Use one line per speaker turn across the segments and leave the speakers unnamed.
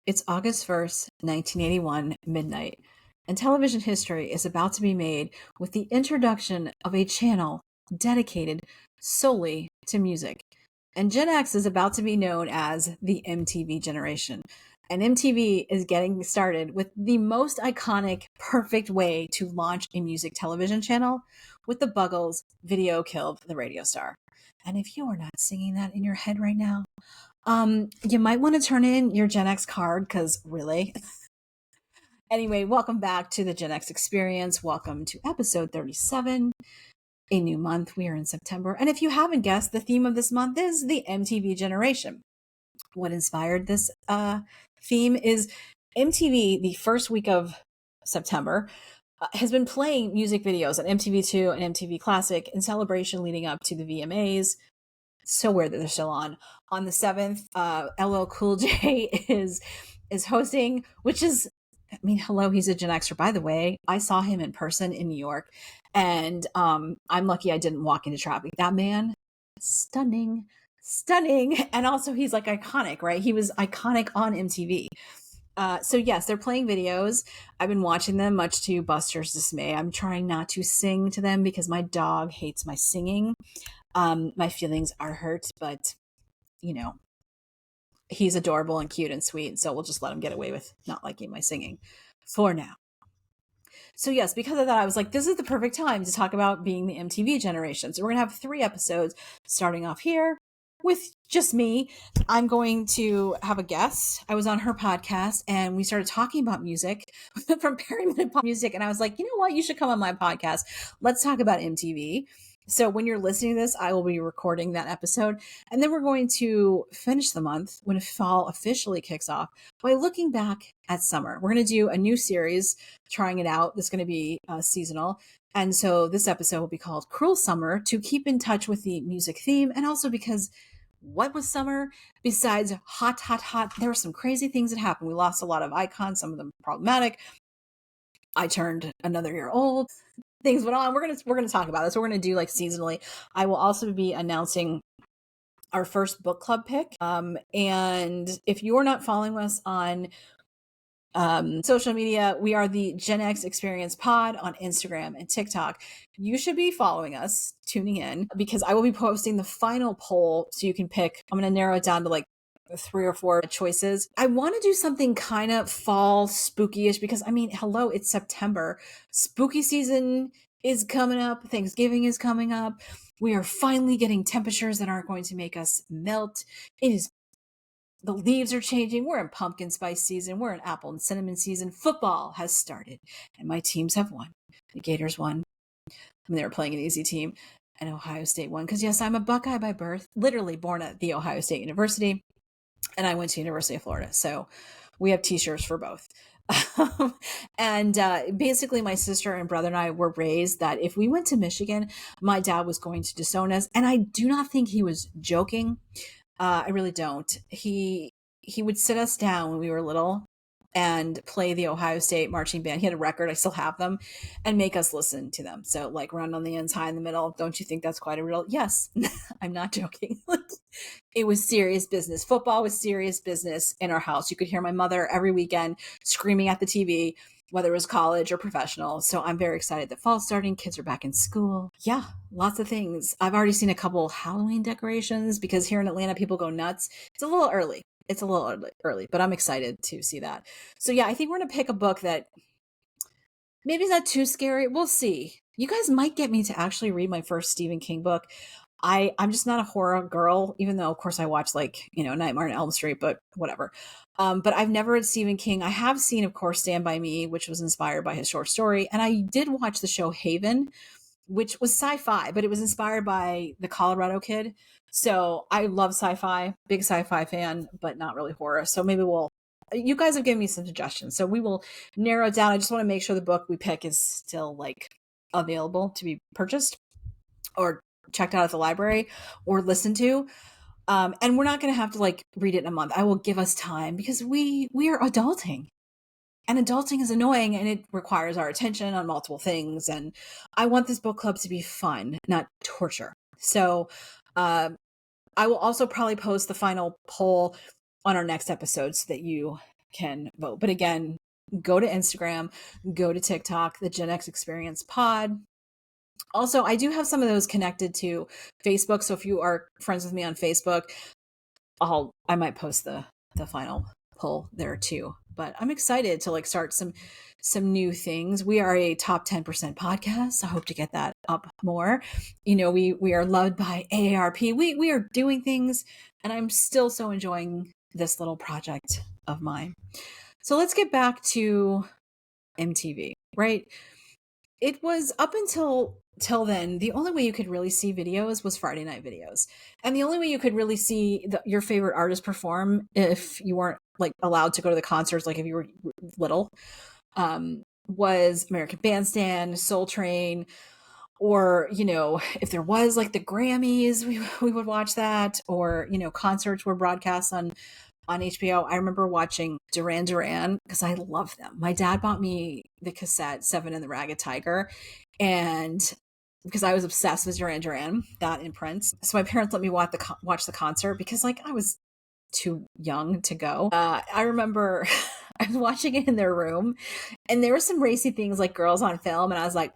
It's August 1st, 1981, midnight, and television history is about to be made with the introduction of a channel dedicated solely to music. And Gen X is about to be known as the MTV generation. And MTV is getting started with the most iconic, perfect way to launch a music television channel with the Buggles' Video Killed the Radio Star. And if you are not singing that in your head right now, you might want to turn in your Gen X card because really. Anyway, welcome back to the Gen X Experience. Welcome to episode 37, a new month. We are in September. And if you haven't guessed, the theme of this month is the MTV generation. What inspired this theme is MTV, the first week of September, has been playing music videos on MTV2 and MTV Classic in celebration leading up to the VMAs. So weird that they're still on. On the 7th, LL Cool J is hosting, which is, I mean, hello, he's a Gen Xer. By the way, I saw him in person in New York, and I'm lucky I didn't walk into traffic. That man, stunning, stunning, and also he's like iconic, right? He was iconic on MTV. So yes, they're playing videos. I've been watching them, much to Buster's dismay. I'm trying not to sing to them because my dog hates my singing. My feelings are hurt, but you know, he's adorable and cute and sweet. So we'll just let him get away with not liking my singing for now. So yes, because of that, I was like, this is the perfect time to talk about being the MTV generation. So we're going to have 3 episodes starting off here with just me. I'm going to have a guest. I was on her podcast and we started talking about music from Perryman Pop Music. And I was like, you know what? You should come on my podcast. Let's talk about MTV. So when you're listening to this, I will be recording that episode. And then we're going to finish the month when fall officially kicks off by looking back at summer. We're going to do a new series, trying it out. That's going to be seasonal. And so this episode will be called Cruel Summer to keep in touch with the music theme. And also because what was summer besides hot, hot, hot? There were some crazy things that happened. We lost a lot of icons, some of them problematic. I turned another year old. Things went on. We're gonna talk about this. We're gonna do like seasonally. I will also be announcing our first book club pick. And if you're not following us on social media, we are the Gen X Experience Pod on Instagram and TikTok. You should be following us, tuning in, because I will be posting the final poll so you can pick. I'm going to narrow it down to like 3 or 4 choices. I want to do something kind of fall spooky-ish because, I mean, hello, it's September. Spooky season is coming up. Thanksgiving is coming up. We are finally getting temperatures that aren't going to make us melt. The leaves are changing. We're in pumpkin spice season. We're in apple and cinnamon season. Football has started, and my teams have won. The Gators won. They were playing an easy team, and Ohio State won. Because, yes, I'm a Buckeye by birth, literally born at The Ohio State University, and I went to University of Florida. So we have T-shirts for both. And basically, my sister and brother and I were raised that if we went to Michigan, my dad was going to disown us. And I do not think he was joking. I really don't. He would sit us down when we were little and play the Ohio State marching band. He had a record, I still have them, and make us listen to them. So like round on the ends, high in the middle. Don't you think that's quite a real? Yes, I'm not joking. It was serious business. Football was serious business in our house. You could hear my mother every weekend screaming at the TV, whether it was college or professional. So I'm very excited that fall's starting. Kids are back in school. Yeah, lots of things. I've already seen a couple Halloween decorations because here in Atlanta, people go nuts. It's a little early. But I'm excited to see that. So yeah, I think we're going to pick a book that maybe is not too scary. We'll see. You guys might get me to actually read my first Stephen King book. I'm just not a horror girl, even though, of course, I watch like, Nightmare on Elm Street, but whatever. But I've never read Stephen King. I have seen, of course, Stand By Me, which was inspired by his short story. And I did watch the show Haven, which was sci-fi, but it was inspired by the Colorado Kid. So I love sci-fi, big sci-fi fan, but not really horror. So maybe you guys have given me some suggestions. So we will narrow it down. I just want to make sure the book we pick is still like available to be purchased or checked out at the library or listened to. And we're not going to have to like read it in a month. I will give us time because we are adulting. And adulting is annoying and it requires our attention on multiple things. And I want this book club to be fun, not torture. So I will also probably post the final poll on our next episode so that you can vote. But again, go to Instagram, go to TikTok, the GenX Experience Pod. Also, I do have some of those connected to Facebook. So if you are friends with me on Facebook, I might post the final poll there too. But I'm excited to like start some new things. We are a top 10% podcast. I hope to get that up more. You know, we are loved by AARP. We are doing things, and I'm still so enjoying this little project of mine. So let's get back to MTV, right? It was up until till then, the only way you could really see videos was Friday night videos. And the only way you could really see your favorite artist perform, if you weren't like allowed to go to the concerts, like if you were little, was American Bandstand, Soul Train, or, you know, if there was like the Grammys, we would watch that, or, you know, concerts were broadcast on HBO. I remember watching Duran Duran because I love them. My dad bought me the cassette Seven and the Ragged Tiger, and because I was obsessed with Duran Duran, that and Prince. So my parents let me watch the concert because like I was too young to go. I remember I was watching it in their room, and there were some racy things like Girls on Film, and I was like,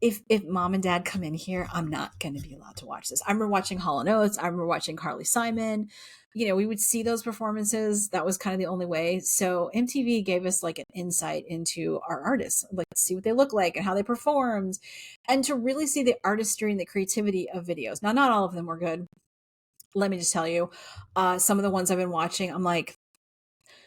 if mom and dad come in here, I'm not going to be allowed to watch this. I remember watching Hall & Oates. I remember watching Carly Simon. You know, we would see those performances. That was kind of the only way. So MTV gave us like an insight into our artists, like see what they look like and how they performed, and to really see the artistry and the creativity of videos. Now, not all of them were good. Let me just tell you, some of the ones I've been watching, I'm like,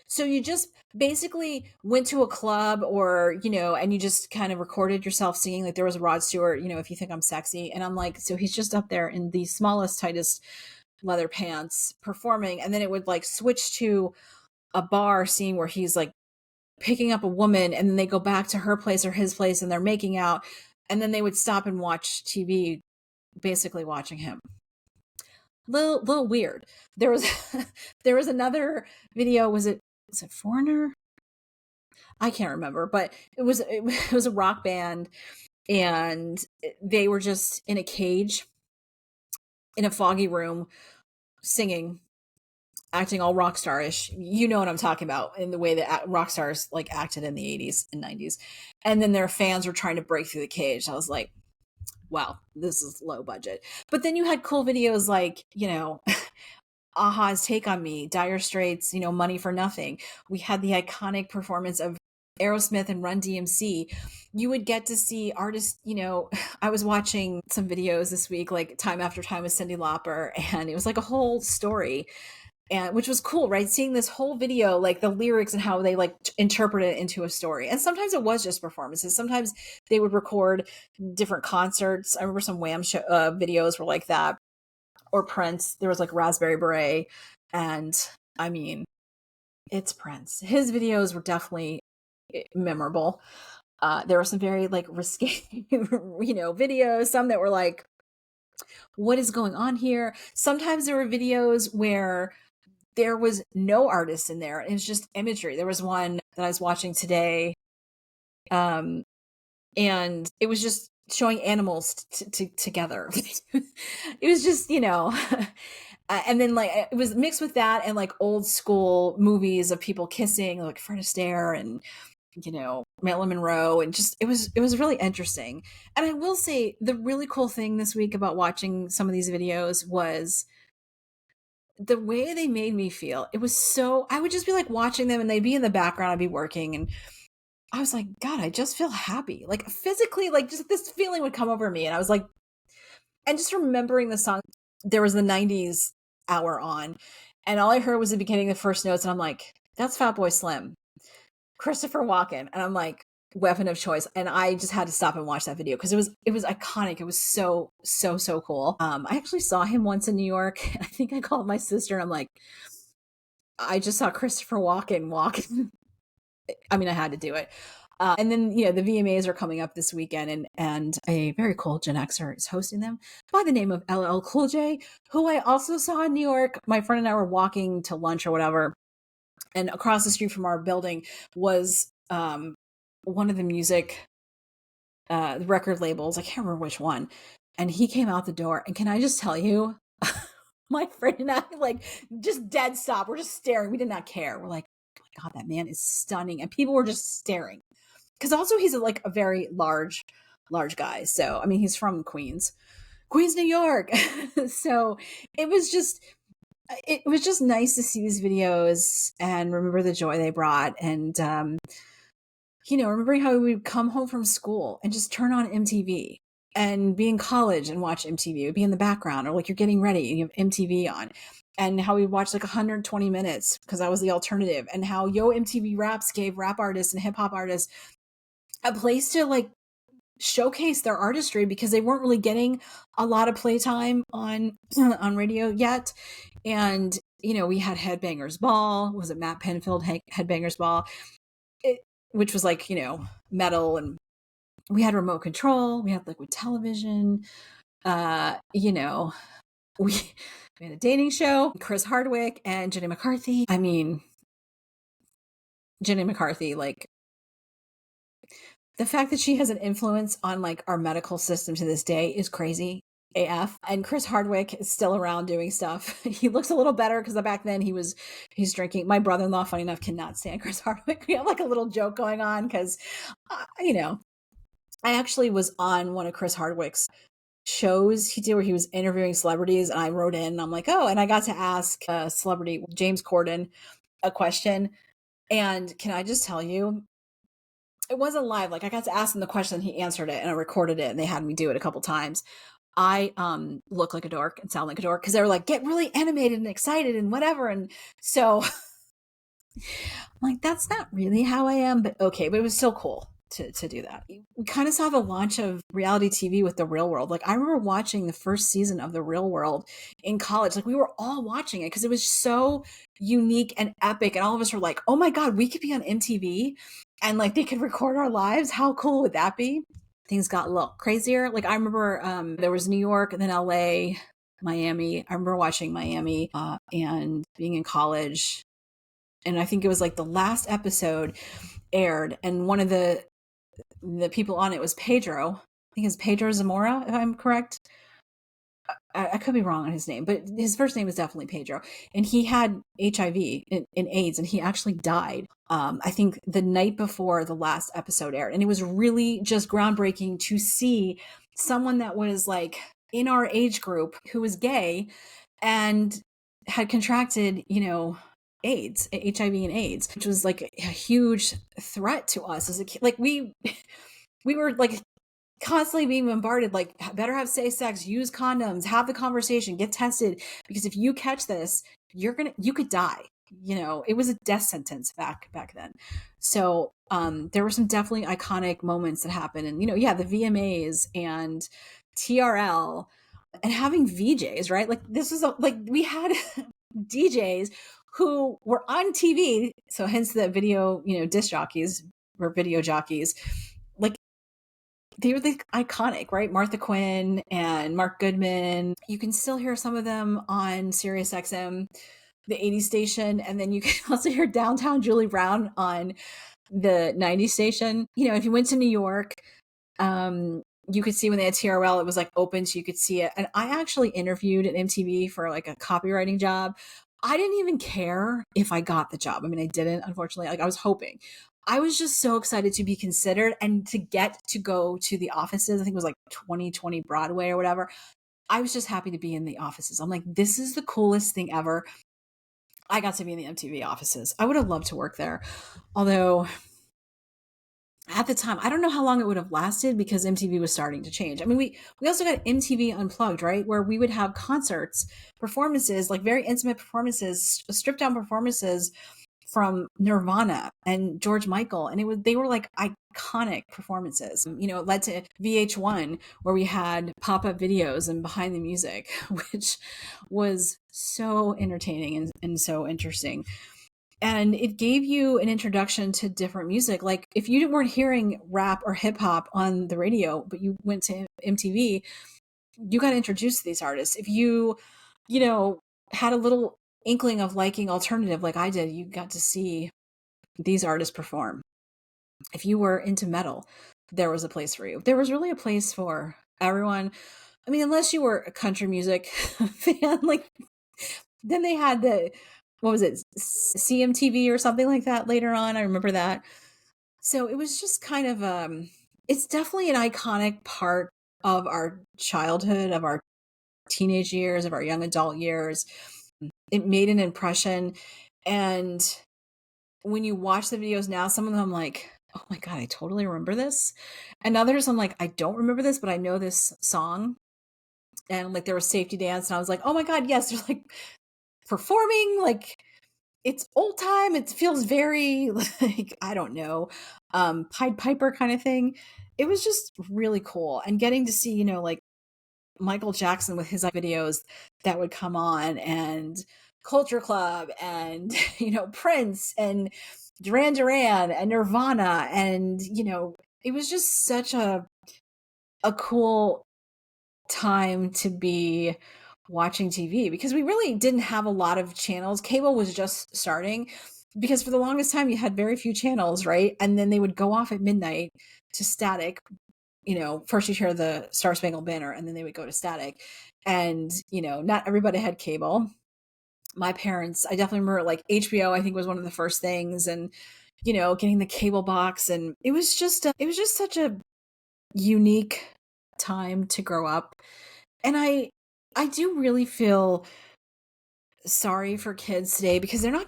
so you just basically went to a club, or, you know, and you just kind of recorded yourself singing. Like there was a Rod Stewart, you know, If You Think I'm Sexy. And I'm like, so he's just up there in the smallest, tightest leather pants performing. And then it would like switch to a bar scene where he's like picking up a woman, and then they go back to her place or his place and they're making out. And then they would stop and watch TV, basically watching him. Little weird. There was there was another video. Was it Foreigner? I can't remember, but it was a rock band, and they were just in a cage in a foggy room singing, acting all rock starish. You know what I'm talking about, in the way that rock stars like acted in the 80s and 90s. And then their fans were trying to break through the cage. I was like, wow, this is low budget. But then you had cool videos like, you know, Aha's Take on Me, Dire Straits, you know, Money for Nothing. We had the iconic performance of Aerosmith and Run DMC. You would get to see artists, you know, I was watching some videos this week, like Time After Time with Cyndi Lauper, and it was like a whole story, and which was cool, right? Seeing this whole video, like the lyrics and how they like interpret it into a story. And sometimes it was just performances. Sometimes they would record different concerts. I remember some Wham videos were like that, or Prince. There was like Raspberry Beret, and I mean, it's Prince. His videos were definitely memorable. There were some very like risque, you know, videos. Some that were like, what is going on here? Sometimes there were videos where there was no artist in there. It was just imagery. There was one that I was watching today, and it was just showing animals together. It was just, you know, and then like it was mixed with that and like old school movies of people kissing, like Fred Astaire and, you know, Marilyn Monroe, and just it was really interesting. And I will say the really cool thing this week about watching some of these videos was the way they made me feel. It was so, I would just be like watching them and they'd be in the background, I'd be working, and I was like, God, I just feel happy. Like physically, like just this feeling would come over me. And I was like, and just remembering the song, there was the 90s hour on, and all I heard was the beginning, the first notes, and I'm like, that's Fatboy Slim, Christopher Walken. And I'm like, weapon of choice. And I just had to stop and watch that video because it was iconic. It was so cool. I actually saw him once in New York. I think I called my sister and I'm like, I just saw Christopher Walken walk. I mean, I had to do it. And then, you know, the VMAs are coming up this weekend, and a very cool Gen Xer is hosting them by the name of LL Cool J, who I also saw in New York. My friend and I were walking to lunch or whatever, and across the street from our building was one of the music record labels. I can't remember which one. And he came out the door, and can I just tell you, my friend and I like just dead stop. We're just staring. We did not care. We're like, God, that man is stunning. And people were just staring. Because also he's like a very large guy. So, I mean, he's from Queens, New York. So it was just nice to see these videos and remember the joy they brought. And, remembering how we would come home from school and just turn on MTV and be in college and watch MTV. It would be in the background, or like you're getting ready and you have MTV on. And how we watched like 120 minutes because that was the alternative. And how Yo MTV Raps gave rap artists and hip hop artists a place to like showcase their artistry because they weren't really getting a lot of playtime on on radio yet. And we had Headbangers Ball. Was it Matt Penfield Headbangers Ball? Which was like metal, and we had Remote Control. We had Liquid Television. We had a dating show. Chris Hardwick and Jenny McCarthy. I mean, Jenny McCarthy, like, the fact that she has an influence on like our medical system to this day is crazy AF. And Chris Hardwick is still around doing stuff. He looks a little better because back then he's drinking. My brother-in-law, funny enough, cannot stand Chris Hardwick. We have like a little joke going on because, I actually was on one of Chris Hardwick's shows he did where he was interviewing celebrities, and I wrote in and I'm like, oh, and I got to ask a celebrity, James Corden, a question. And can I just tell you, it wasn't live. Like I got to ask him the question, he answered it, and I recorded it, and they had me do it a couple times. I look like a dork and sound like a dork because they were like, get really animated and excited and whatever. And so I'm like, that's not really how I am, but okay. But it was so cool to do that. We kind of saw the launch of reality TV with The Real World. Like I remember watching the first season of The Real World in college. Like we were all watching it because it was so unique and epic. And all of us were like, oh my God, we could be on MTV and like they could record our lives. How cool would that be? Things got a little crazier. Like I remember there was New York and then LA, Miami. I remember watching Miami and being in college. And I think it was like the last episode aired, and one of the people on it was Pedro. I think it's Pedro Zamora, if I'm correct. I could be wrong on his name, but his first name is definitely Pedro. And he had HIV and AIDS, and he actually died, I think, the night before the last episode aired. And it was really just groundbreaking to see someone that was like in our age group who was gay and had contracted, AIDS, HIV and AIDS, which was like a huge threat to us as a kid. Like we were like constantly being bombarded, like better have safe sex, use condoms, have the conversation, get tested, because if you catch this, you could die. It was a death sentence back then. So there were some definitely iconic moments that happened, and the VMAs and TRL and having VJs, right? Like this was like we had DJs who were on TV, so hence the video, disc jockeys or video jockeys. Like they were like iconic, right? Martha Quinn and Mark Goodman. You can still hear some of them on Sirius XM, the 80s station, and then you can also hear Downtown Julie Brown on the 90s station. If you went to New York, you could see when they had TRL, it was like open, so you could see it. And I actually interviewed at MTV for like a copywriting job. I didn't even care if I got the job. I mean, I didn't, unfortunately. Like I was hoping. I was just so excited to be considered and to get to go to the offices. I think it was like 2020 Broadway or whatever. I was just happy to be in the offices. I'm like, this is the coolest thing ever. I got to be in the MTV offices. I would have loved to work there. Although at the time, I don't know how long it would have lasted because MTV was starting to change. I mean, we also got MTV Unplugged, right? Where we would have concerts, performances, like very intimate performances, stripped down performances from Nirvana and George Michael. And they were like iconic performances. It led to VH1 where we had pop-up videos and behind the music, which was so entertaining and so interesting. And it gave you an introduction to different music. Like if you weren't hearing rap or hip hop on the radio, but you went to MTV, you got introduced to these artists. If you, had a little inkling of liking alternative like I did, you got to see these artists perform. If you were into metal, there was a place for you. There was really a place for everyone. I mean, unless you were a country music fan, like then they had what was it? CMTV or something like that later on. I remember that. So it was just kind of it's definitely an iconic part of our childhood, of our teenage years, of our young adult years. It made an impression, and when you watch the videos now, some of them I'm like, "Oh my god, I totally remember this." And others I'm like, "I don't remember this, but I know this song." And like there was Safety Dance and I was like, "Oh my god, yes." They're like performing like it's old time. It feels very like, I don't know, Pied Piper kind of thing. It was just really cool. And getting to see, like Michael Jackson with his videos that would come on, and Culture Club, and Prince, and Duran Duran, and Nirvana, and it was just such a cool time to be watching TV, because we really didn't have a lot of channels. Cable was just starting, because for the longest time you had very few channels, right? And then they would go off at midnight to static. First you'd hear the Star Spangled Banner, and then they would go to static. And, not everybody had cable. My parents, I definitely remember like HBO, I think was one of the first things, and, getting the cable box. And it was just such a unique time to grow up. And I do really feel sorry for kids today, because they don't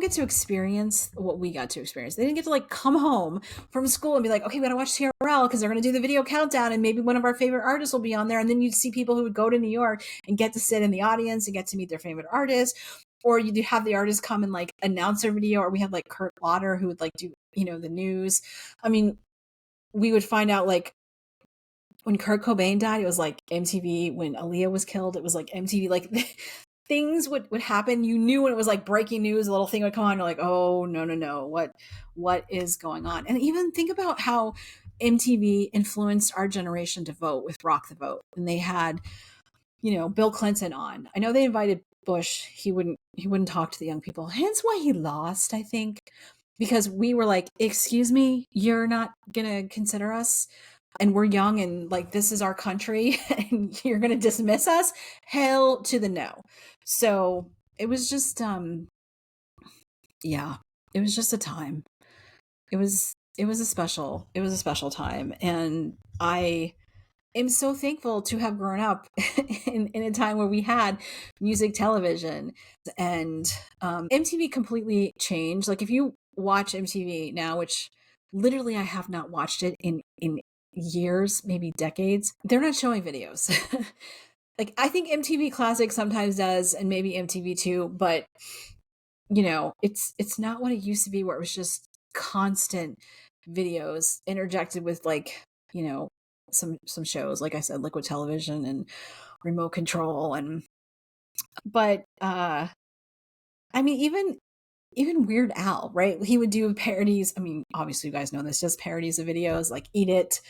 get to experience what we got to experience. They didn't get to like come home from school and be like, okay, we gotta watch TRL because they're gonna do the video countdown and maybe one of our favorite artists will be on there. And then you'd see people who would go to New York and get to sit in the audience and get to meet their favorite artists. Or you'd have the artists come and like announce their video, or we had like Kurt Lauder who would like do, the news. I mean, we would find out like when Kurt Cobain died, it was like MTV. When Aaliyah was killed, it was like MTV. Like things would happen. You knew when it was like breaking news, a little thing would come on. You're like, oh no, no, no, what is going on? And even think about how MTV influenced our generation to vote with Rock the Vote. And they had, Bill Clinton on. I know they invited Bush. He wouldn't talk to the young people. Hence why he lost, I think, because we were like, excuse me, you're not gonna consider us, and we're young, and like this is our country, and you're going to dismiss us? Hell to the no. So it was just yeah, it was just a time. It was a special time, and I am so thankful to have grown up in a time where we had music television. And MTV completely changed. Like if you watch MTV now, which literally I have not watched it in years, maybe decades, they're not showing videos. Like I think MTV Classic sometimes does, and maybe MTV2, but it's not what it used to be, where it was just constant videos interjected with like, some shows, like I said, Liquid Television and Remote Control. And but I mean, even Weird Al, right? He would do parodies. I mean, obviously you guys know this, just parodies of videos like Eat It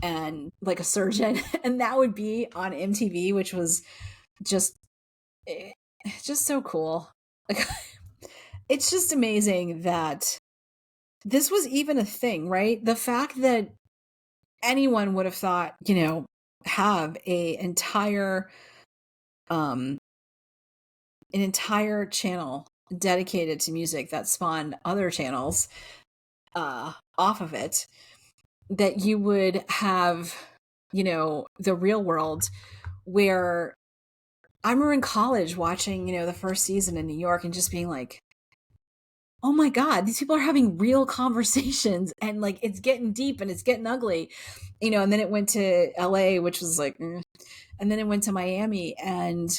and like a surgeon, and that would be on MTV, which was just just so cool. Like it's just amazing that this was even a thing, right? The fact that anyone would have thought, have um an entire channel dedicated to music that spawned other channels off of it, that you would have, the real world, where I remember in college watching, the first season in New York and just being like, oh my God, these people are having real conversations, and like it's getting deep and it's getting ugly, and then it went to LA, which was like, and then it went to Miami. And,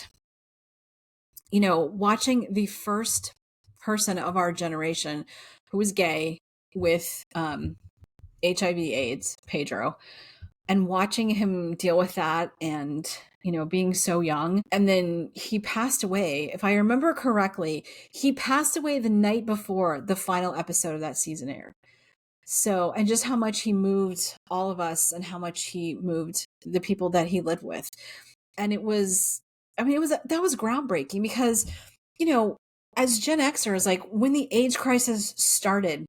watching the first person of our generation who was gay with HIV AIDS, Pedro, and watching him deal with that, and being so young. And then he passed away, if I remember correctly. He passed away the night before the final episode of that season aired. So, and just how much he moved all of us, and how much he moved the people that he lived with. And it was, I mean, that was groundbreaking, because as Gen Xers, like when the AIDS crisis started,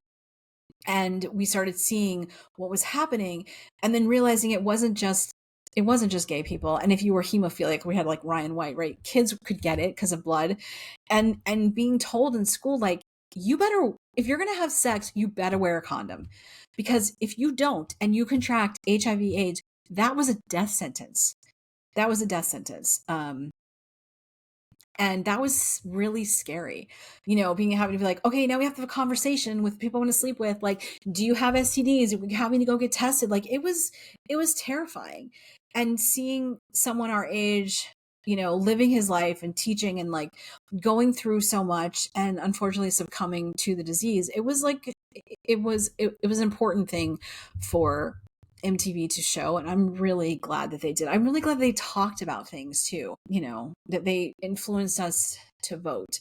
and we started seeing what was happening, and then realizing it wasn't just it wasn't just gay people. And if you were hemophilic, we had like Ryan White, right? Kids could get it because of blood. And being told in school, like, you better, if you're going to have sex, you better wear a condom. Because if you don't and you contract HIV AIDS, that was a death sentence. That was a death sentence. And that was really scary, being having to be like, okay, now we have to have a conversation with people I want to sleep with. Like, do you have STDs? Are we having to go get tested? Like, it was terrifying. And seeing someone our age, living his life and teaching and like going through so much and unfortunately succumbing to the disease, it was like, it was an important thing for MTV to show. And I'm really glad that they did. I'm really glad they talked about things too, that they influenced us to vote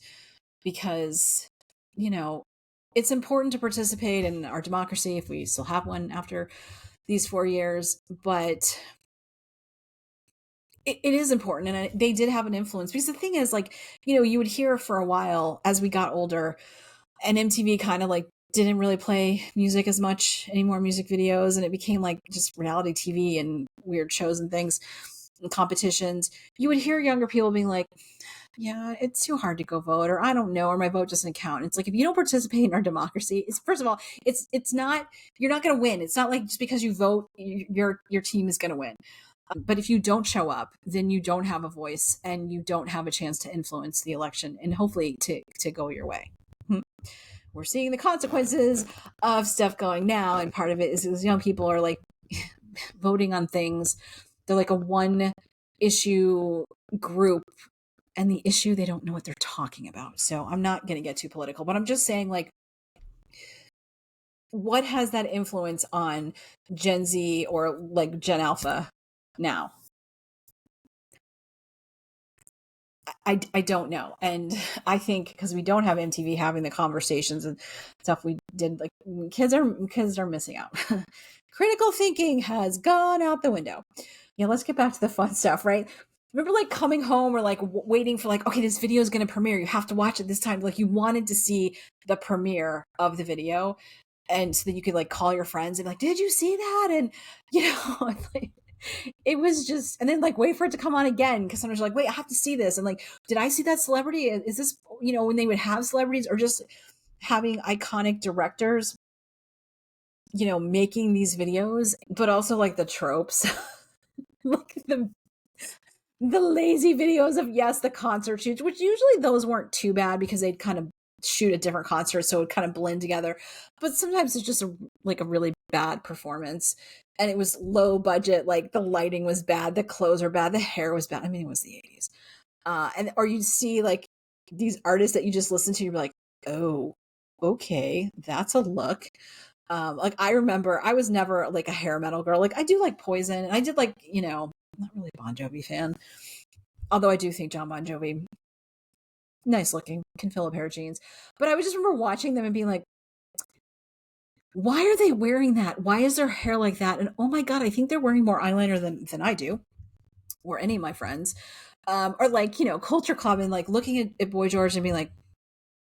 because, it's important to participate in our democracy if we still have one after these 4 years. But it is important. And they did have an influence because the thing is, like, you would hear for a while as we got older and MTV kind of like didn't really play music as much anymore, music videos, and it became like just reality TV and weird shows and things and competitions. You would hear younger people being like, yeah, it's too hard to go vote, or I don't know, or my vote doesn't count. And it's like, if you don't participate in our democracy, it's, first of all, it's not, you're not going to win. It's not like just because you vote, your team is going to win. But if you don't show up, then you don't have a voice and you don't have a chance to influence the election and hopefully to go your way. We're seeing the consequences of stuff going now. And part of it is young people are like voting on things. They're like a one issue group, and the issue, they don't know what they're talking about. So I'm not going to get too political, but I'm just saying, like, what has that influence on Gen Z or like Gen Alpha now? I don't know. And I think because we don't have MTV having the conversations and stuff we did, like, kids are missing out. Critical thinking has gone out the window. Yeah, let's get back to the fun stuff, right? Remember, like, coming home or like waiting for, like, okay, this video is going to premiere. You have to watch it this time. Like, you wanted to see the premiere of the video, and so that you could like call your friends and be like, did you see that? And like, it was just, and then like wait for it to come on again because sometimes you're like, wait, I have to see this. And like, did I see that celebrity? Is this, when they would have celebrities or just having iconic directors, making these videos, but also like the tropes, like the lazy videos of, yes, the concert shoots, which usually those weren't too bad because they'd kind of shoot at different concerts, so it would kind of blend together. But sometimes it's just a really bad performance, and it was low budget. Like, the lighting was bad, the clothes were bad, the hair was bad. I mean, it was the 80s. And or you see like these artists that you just listen to, you're like, oh, okay, that's a look. Like, I remember I was never like a hair metal girl. Like, I do like Poison, and I did like, I'm not really a Bon Jovi fan, although I do think John Bon Jovi, nice looking, can fill a pair of jeans. But I would just remember watching them and being like, why are they wearing that? Why is their hair like that? And oh my God, I think they're wearing more eyeliner than I do, or any of my friends. Or like, Culture Club, and like looking at Boy George and being like,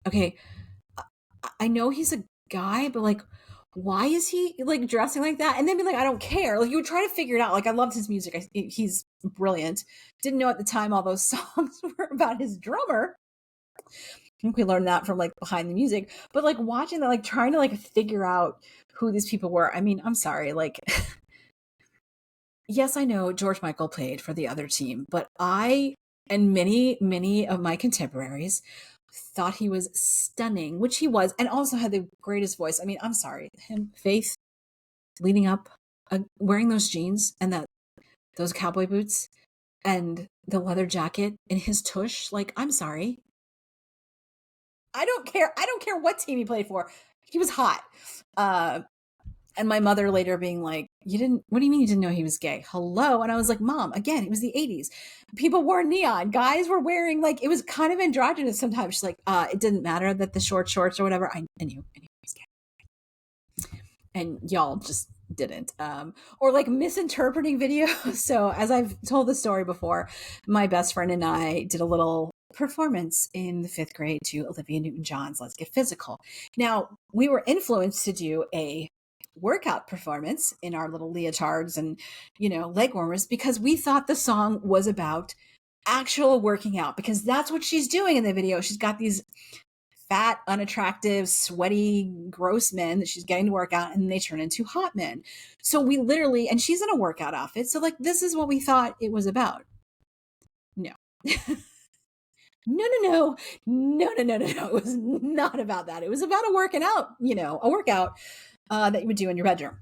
okay, I know he's a guy, but like, why is he like dressing like that? And then be like, I don't care. Like, you would try to figure it out. Like, I loved his music. He's brilliant. Didn't know at the time all those songs were about his drummer. I think we learned that from like behind the music, but like watching that, like trying to like figure out who these people were. I mean, I'm sorry. Like, yes, I know George Michael played for the other team, but I and many of my contemporaries thought he was stunning, which he was, and also had the greatest voice. I mean, I'm sorry, him, Faith, leading up, wearing those jeans and those cowboy boots and the leather jacket and his tush. Like, I'm sorry, I don't care. I don't care what team he played for. He was hot. And my mother later being like, what do you mean you didn't know he was gay? Hello. And I was like, Mom, again, it was the 80s. People wore neon. Guys were wearing, like, it was kind of androgynous sometimes. She's like, it didn't matter that the short shorts or whatever. I knew he was gay. And y'all just didn't. Or like misinterpreting videos. So as I've told the story before, my best friend and I did a little performance in the 5th grade to Olivia Newton-John's Let's Get Physical. Now, we were influenced to do a workout performance in our little leotards and, leg warmers because we thought the song was about actual working out because that's what she's doing in the video. She's got these fat, unattractive, sweaty, gross men that she's getting to work out and they turn into hot men. So we literally, and she's in a workout outfit. So, like, this is what we thought it was about. No. No, no, no, no, no, no, no, no. It was not about that. It was about a working out, a workout that you would do in your bedroom,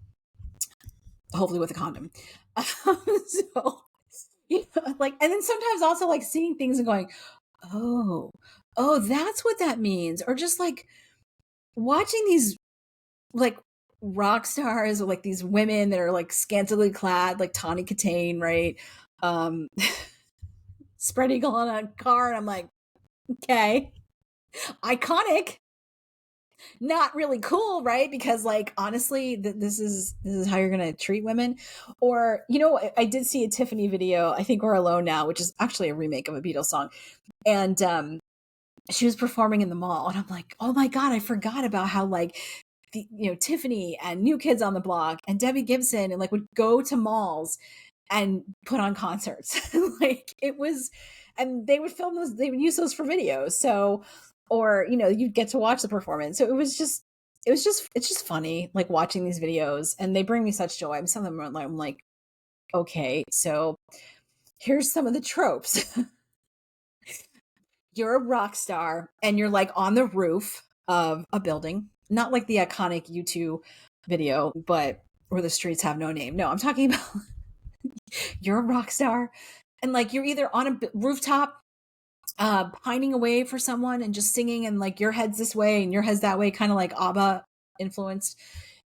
hopefully with a condom. So, like, and then sometimes also like seeing things and going, oh, oh, that's what that means. Or just like watching these like rock stars or like these women that are like scantily clad, like Tawny Katane, right? Spread eagle on a car. And I'm like, okay, iconic. Not really cool, right? Because like honestly, this is how you're gonna treat women. Or I did see a Tiffany video. I think We're Alone Now, which is actually a remake of a Beatles song, and she was performing in the mall, and I'm like, oh my god, I forgot about how like Tiffany and New Kids on the Block and Debbie Gibson and like would go to malls and put on concerts. Like it was, and they would film those, they would use those for videos. So, or, you'd get to watch the performance. So it's just funny, like watching these videos and they bring me such joy. Some of them are like, I'm like, okay, so here's some of the tropes. You're a rock star and you're like on the roof of a building, not like the iconic U2 video, but where the streets have no name. No, I'm talking about you're a rock star and like you're either on a rooftop pining away for someone and just singing and like your head's this way and your head's that way, kind of like ABBA influenced,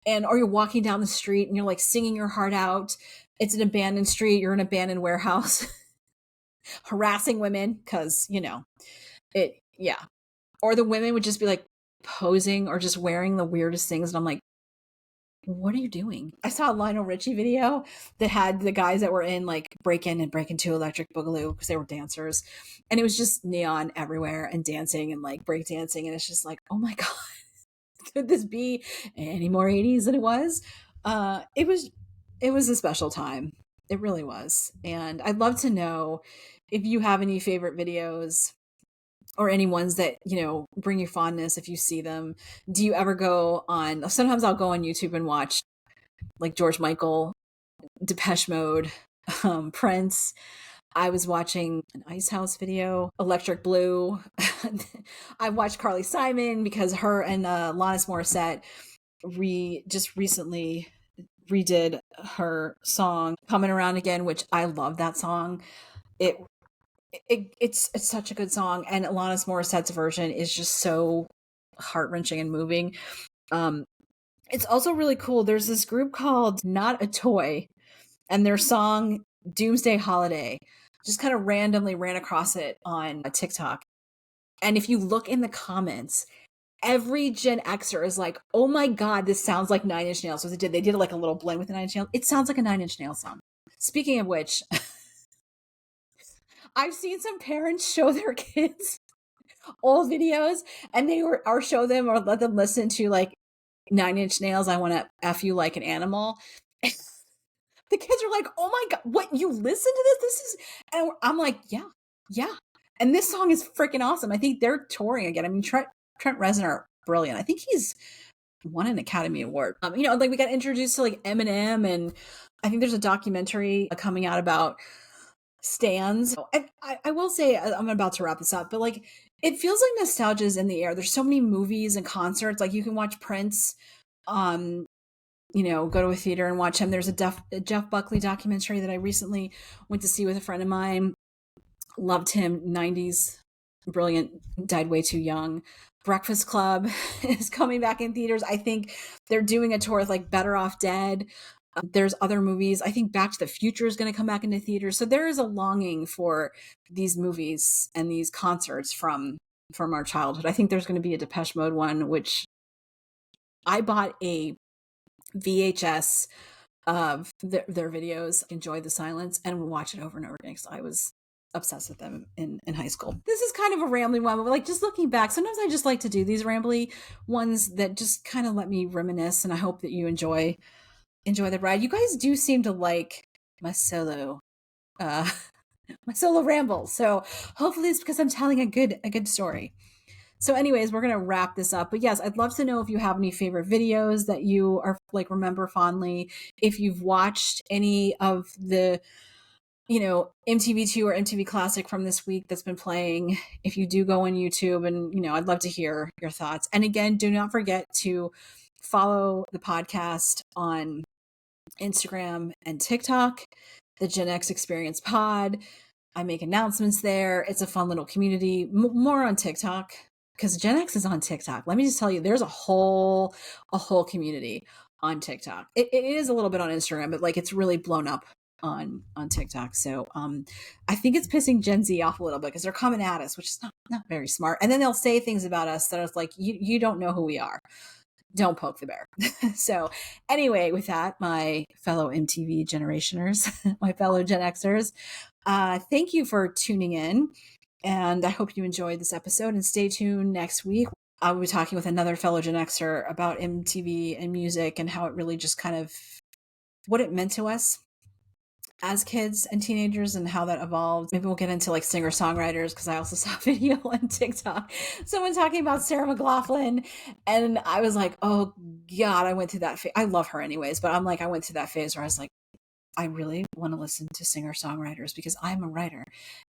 and or you're walking down the street and you're like singing your heart out. It's an abandoned street, you're in an abandoned warehouse harassing women because it, yeah. Or the women would just be like posing or just wearing the weirdest things and I'm like, what are you doing? I saw a Lionel Richie video that had the guys that were in like Break In and Break Into Electric Boogaloo because they were dancers. And it was just neon everywhere and dancing and like break dancing. And it's just like, oh my God, could this be any more 80s than it was? It was a special time. It really was. And I'd love to know if you have any favorite videos or any ones that bring you fondness if you see them. Do you ever go on, sometimes I'll go on YouTube and watch like George Michael, Depeche Mode, Prince. I was watching an Ice House video, Electric Blue. I watched Carly Simon because her and Alanis Morissette just recently redid her song Coming Around Again, which I love that song. It's such a good song, and Alanis Morissette's version is just so heart-wrenching and moving. It's also really cool. There's this group called Not a Toy, and their song Doomsday Holiday just kind of randomly ran across it on TikTok. And if you look in the comments, every Gen Xer is like, oh my God, this sounds like Nine Inch Nails. So they did like a little blend with the Nine Inch Nails. It sounds like a Nine Inch Nails song. Speaking of which, I've seen some parents show their kids old videos and or show them or let them listen to like Nine Inch Nails, I Want to F You Like an Animal. The kids are like, oh my God, what, you listen to this? This is, and I'm like, yeah, yeah. And this song is freaking awesome. I think they're touring again. I mean, Trent Reznor, brilliant. I think he's won an Academy Award. Like we got introduced to like Eminem, and I think there's a documentary coming out about Stans. I will say, I'm about to wrap this up, but like, it feels like nostalgia is in the air. There's so many movies and concerts. Like you can watch Prince, go to a theater and watch him. There's a Jeff Buckley documentary that I recently went to see with a friend of mine. Loved him. 90s, brilliant, died way too young. Breakfast Club is coming back in theaters. I think they're doing a tour with like Better Off Dead. There's other movies. I think Back to the Future is going to come back into theaters. So there is a longing for these movies and these concerts from our childhood. I think there's going to be a Depeche Mode one, which I bought a VHS of their videos, Enjoy the Silence, and watch it over and over again. So I was obsessed with them in high school. This is kind of a rambling one, but like just looking back, sometimes I just like to do these rambly ones that just kind of let me reminisce, and I hope that you enjoy the ride. You guys do seem to like my solo uh my solo ramble. So hopefully it's because I'm telling a good story. So anyways, we're going to wrap this up. But yes, I'd love to know if you have any favorite videos that you are like remember fondly. If you've watched any of the MTV2 or MTV Classic from this week that's been playing. If you do go on YouTube, and I'd love to hear your thoughts. And again, do not forget to follow the podcast on Instagram and TikTok, the GenX Experience Pod. I make announcements there. It's a fun little community. More on TikTok, because Gen X is on TikTok. Let me just tell you, there's a whole community on TikTok. It is a little bit on Instagram, but like it's really blown up on TikTok. So I think it's pissing Gen Z off a little bit because they're coming at us, which is not very smart. And then they'll say things about us that are like, you don't know who we are. Don't poke the bear. So anyway, with that, my fellow MTV generationers, my fellow Gen Xers, thank you for tuning in. And I hope you enjoyed this episode, and stay tuned next week. I'll be talking with another fellow Gen Xer about MTV and music and how it really just kind of what it meant to us as kids and teenagers and how that evolved. Maybe we'll get into like singer-songwriters, because I also saw a video on TikTok, someone talking about Sarah McLachlan, and I was like, oh God, I went through that phase. I love her anyways, but I'm like, I went through that phase where I was like, I really want to listen to singer-songwriters because I'm a writer,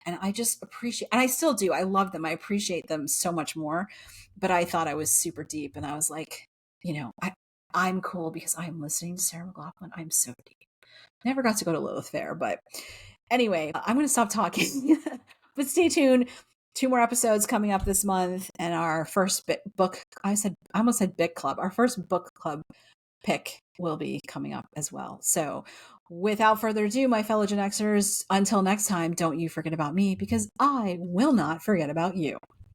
and I just appreciate, and I still do. I love them. I appreciate them so much more, but I thought I was super deep, and I was like, I'm cool because I'm listening to Sarah McLachlan. I'm so deep. Never got to go to Lilith Fair, but anyway, I'm going to stop talking. But stay tuned. 2 more episodes coming up this month, and our first book. I almost said Bic Club. Our first book club pick will be coming up as well. So, without further ado, my fellow Gen Xers, until next time, don't you forget about me, because I will not forget about you.